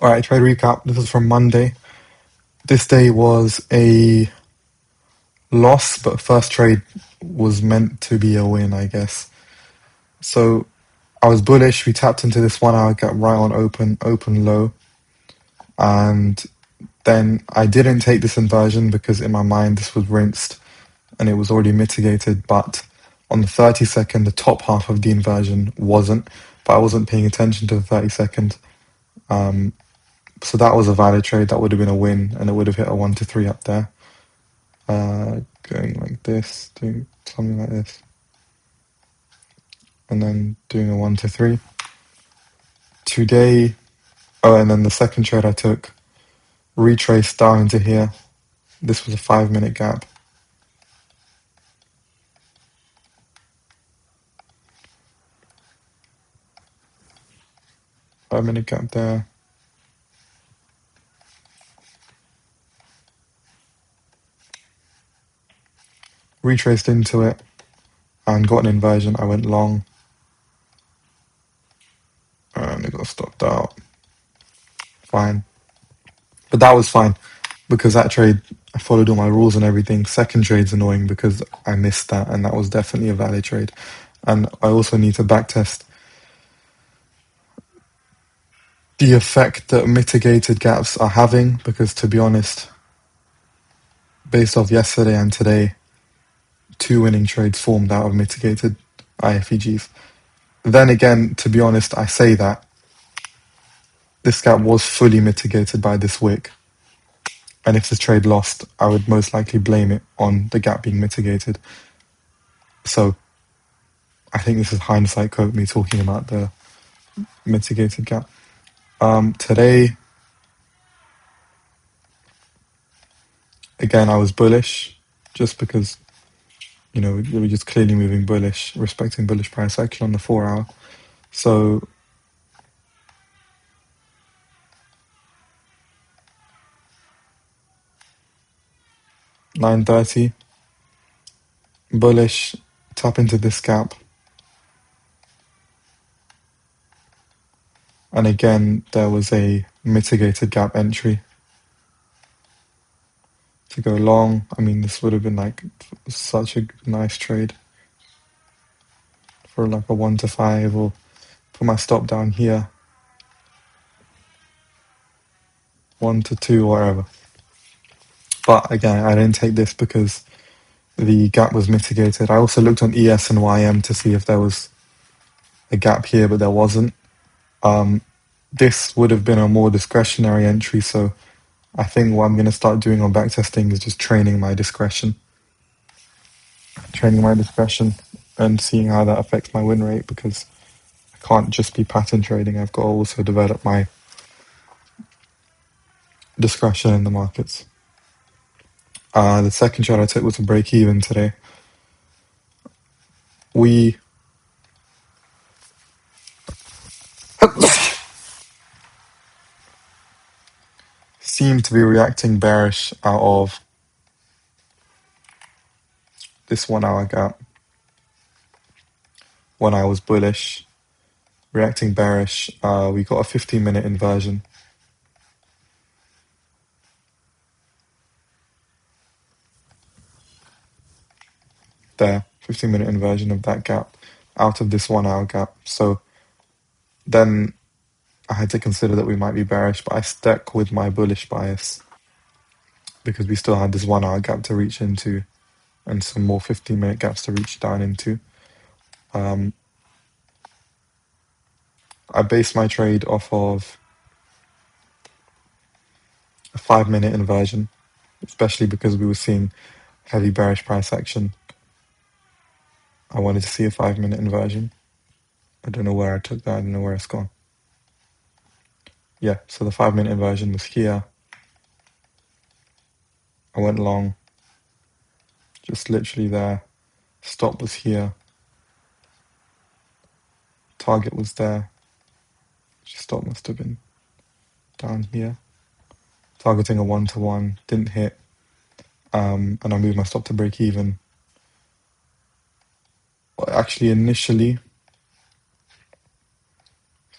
All right, trade recap. This is from Monday. This day was a loss, but first trade was meant to be a win, I guess. So I was bullish. We tapped into this 1 hour gap right on open low. And then I didn't take this inversion because in my mind this was rinsed and it was already mitigated. But on the 30-second, the top half of the inversion wasn't. But I wasn't paying attention to the 30-second. So that was a valid trade. That would have been a win, and it would have hit a 1 to 3 up there. Going like this, doing something like this, and then doing a 1 to 3. Today, oh, and then the second trade I took, retraced down into here. This was a 5 minute gap. Five-minute gap there. Retraced into it and got an inversion. I went long and it got stopped out. Fine. But that was fine because that trade, I followed all my rules and everything. Second trade's annoying because I missed that, and that was definitely a valid trade. And I also need to backtest the effect that mitigated gaps are having because, to be honest, based off yesterday and today, 2 winning trades formed out of mitigated IFEGs. Then again, to be honest, I say that this gap was fully mitigated by this wick. And if this trade lost, I would most likely blame it on the gap being mitigated. So I think this is hindsight quote me talking about the mitigated gap. Today, again, I was bullish just because, we were just clearly moving bullish, respecting bullish price action on the 4 hour. So $9.30, bullish, tap into this gap. And again, there was a mitigated gap entry to go long. I mean, this would have been like such a nice trade for like a 1 to 5, or put my stop down here, 1 to 2, whatever. But again, I didn't take this because the gap was mitigated. I also looked on ES and YM to see if there was a gap here, but there wasn't. This would have been a more discretionary entry, so I think what I'm going to start doing on backtesting is just training my discretion and seeing how that affects my win rate, because I can't just be pattern trading. I've got to also develop my discretion in the markets. The second trade I took was a break even today. We seem to be reacting bearish out of this 1 hour gap when I was bullish, reacting bearish. We got a 15-minute inversion. There, 15-minute inversion of that gap out of this 1 hour gap. So then I had to consider that we might be bearish, but I stuck with my bullish bias because we still had this 1 hour gap to reach into and some more 15-minute gaps to reach down into. I based my trade off of a 5-minute inversion, especially because we were seeing heavy bearish price action. I wanted to see a 5-minute inversion. I don't know where I took that. I don't know where it's gone. Yeah, so the 5-minute inversion was here. I went long, just literally there. Stop was here. Target was there. Stop must have been down here. Targeting a 1 to 1, didn't hit. And I moved my stop to break even. Well, actually, initially,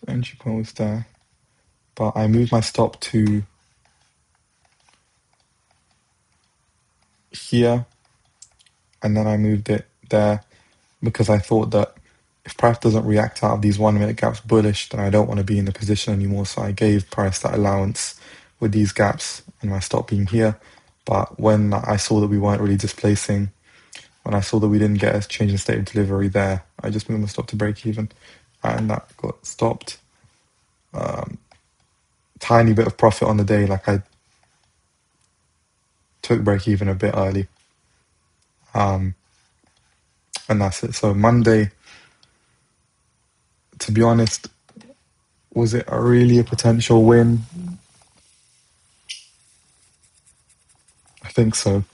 the entry point was there. but I moved my stop to here, and then I moved it there because I thought that if price doesn't react out of these 1 minute gaps bullish, then I don't want to be in the position anymore. So I gave price that allowance with these gaps and my stop being here. But when I saw that we weren't really displacing, when I saw that we didn't get a change in state of delivery there, I just moved my stop to break even, and that got stopped. Tiny bit of profit on the day, like I took break even a bit early, and that's it. So Monday, to be honest, was it really a potential win? I think so.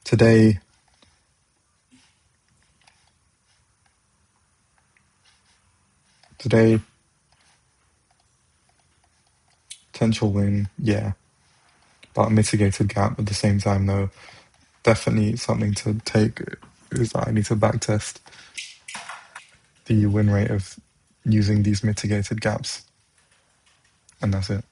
Today, today, potential win, yeah, but mitigated gap at the same time, though. Definitely something to take is that I need to backtest the win rate of using these mitigated gaps, and that's it.